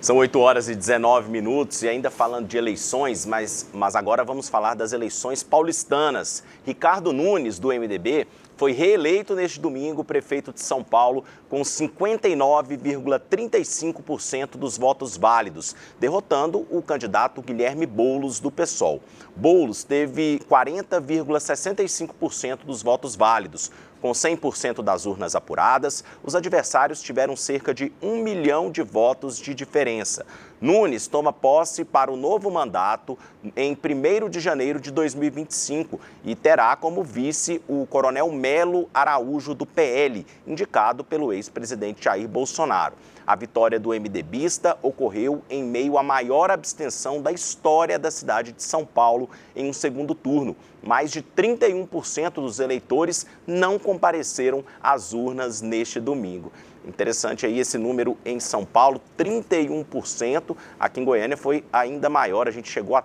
São 8 horas e 19 minutos e ainda falando de eleições, mas agora vamos falar das eleições paulistanas. Ricardo Nunes, do MDB, foi reeleito neste domingo prefeito de São Paulo com 59,35% dos votos válidos, derrotando o candidato Guilherme Boulos, do PSOL. Boulos teve 40,65% dos votos válidos. Com 100% das urnas apuradas, os adversários tiveram cerca de 1 milhão de votos de diferença. Nunes toma posse para o novo mandato em 1º de janeiro de 2025 e terá como vice o coronel Melo Araújo, do PL, indicado pelo ex-presidente Jair Bolsonaro. A vitória do MDBista ocorreu em meio à maior abstenção da história da cidade de São Paulo em um segundo turno. Mais de 31% dos eleitores não compareceram às urnas neste domingo. Interessante aí esse número em São Paulo, 31%. Aqui em Goiânia foi ainda maior, a gente chegou a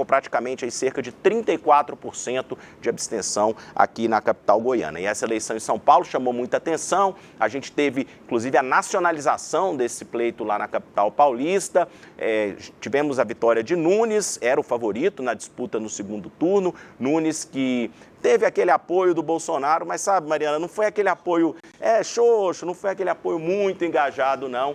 praticamente aí cerca de 34% de abstenção aqui na capital goiana. E essa eleição em São Paulo chamou muita atenção. A gente teve, inclusive, a nacionalização desse pleito lá na capital paulista. Tivemos a vitória de Nunes, era o favorito na disputa no segundo turno. Nunes que teve aquele apoio do Bolsonaro, mas sabe, Mariana, não foi aquele apoio xoxo, não foi aquele apoio muito engajado, não.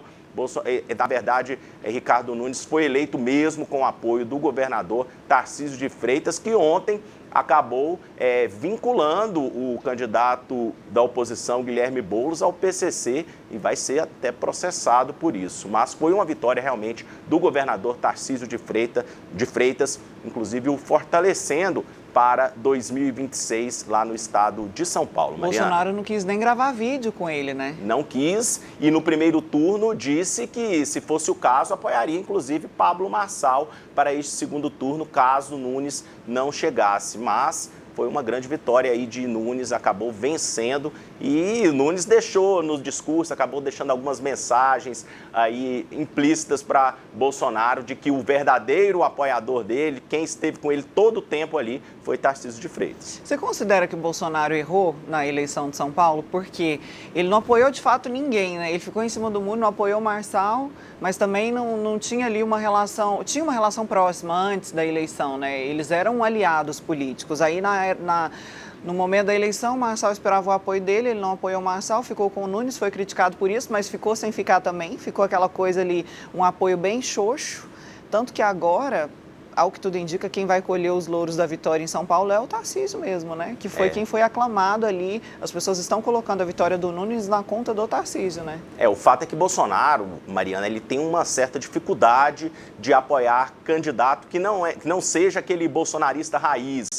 Na verdade, Ricardo Nunes foi eleito mesmo com o apoio do governador Tarcísio de Freitas, que ontem acabou vinculando o candidato da oposição, Guilherme Boulos, ao PCC e vai ser até processado por isso. Mas foi uma vitória realmente do governador Tarcísio de Freitas, inclusive o fortalecendo para 2026 lá no estado de São Paulo. Mariana, Bolsonaro não quis nem gravar vídeo com ele, né? Não quis e no primeiro turno disse que, se fosse o caso, apoiaria inclusive Pablo Marçal para este segundo turno, caso Nunes não chegasse. Mas foi uma grande vitória aí de Nunes, acabou vencendo e Nunes deixou no discurso, acabou deixando algumas mensagens aí implícitas para Bolsonaro de que o verdadeiro apoiador dele, quem esteve com ele todo o tempo ali, foi Tarcísio de Freitas. Você considera que o Bolsonaro errou na eleição de São Paulo? Porque ele não apoiou de fato ninguém, né? Ele ficou em cima do muro, não apoiou o Marçal, mas também não tinha ali uma relação, tinha uma relação próxima antes da eleição, né? Eles eram aliados políticos. Aí no momento da eleição, o Marçal esperava o apoio dele, ele não apoiou o Marçal, ficou com o Nunes, foi criticado por isso, mas ficou sem ficar também, ficou aquela coisa ali, um apoio bem xoxo, tanto que agora, ao que tudo indica, quem vai colher os louros da vitória em São Paulo é o Tarcísio mesmo, né? Que foi quem foi aclamado ali, as pessoas estão colocando a vitória do Nunes na conta do Tarcísio, né? O fato é que Bolsonaro, Mariana, ele tem uma certa dificuldade de apoiar candidato que não seja aquele bolsonarista raiz,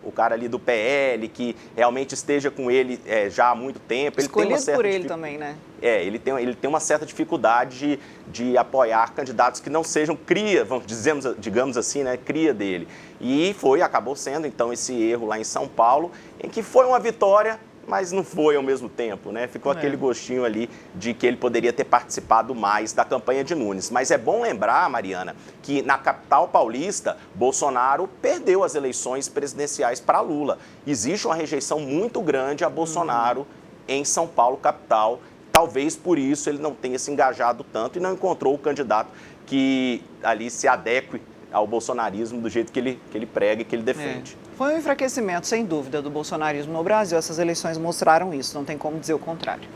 o cara ali do PL, que realmente esteja com ele já há muito tempo. Escolhido por ele também, né? Ele tem uma certa dificuldade de apoiar candidatos que não sejam cria, digamos assim, né, cria dele. E acabou sendo, então, esse erro lá em São Paulo, em que foi uma vitória, mas não foi ao mesmo tempo, né? Ficou aquele gostinho ali de que ele poderia ter participado mais da campanha de Nunes. Mas é bom lembrar, Mariana, que na capital paulista, Bolsonaro perdeu as eleições presidenciais para Lula. Existe uma rejeição muito grande a Bolsonaro em São Paulo, capital. Talvez por isso ele não tenha se engajado tanto e não encontrou o candidato que ali se adeque ao bolsonarismo do jeito que ele prega e que ele defende. Foi um enfraquecimento, sem dúvida, do bolsonarismo no Brasil. Essas eleições mostraram isso, não tem como dizer o contrário.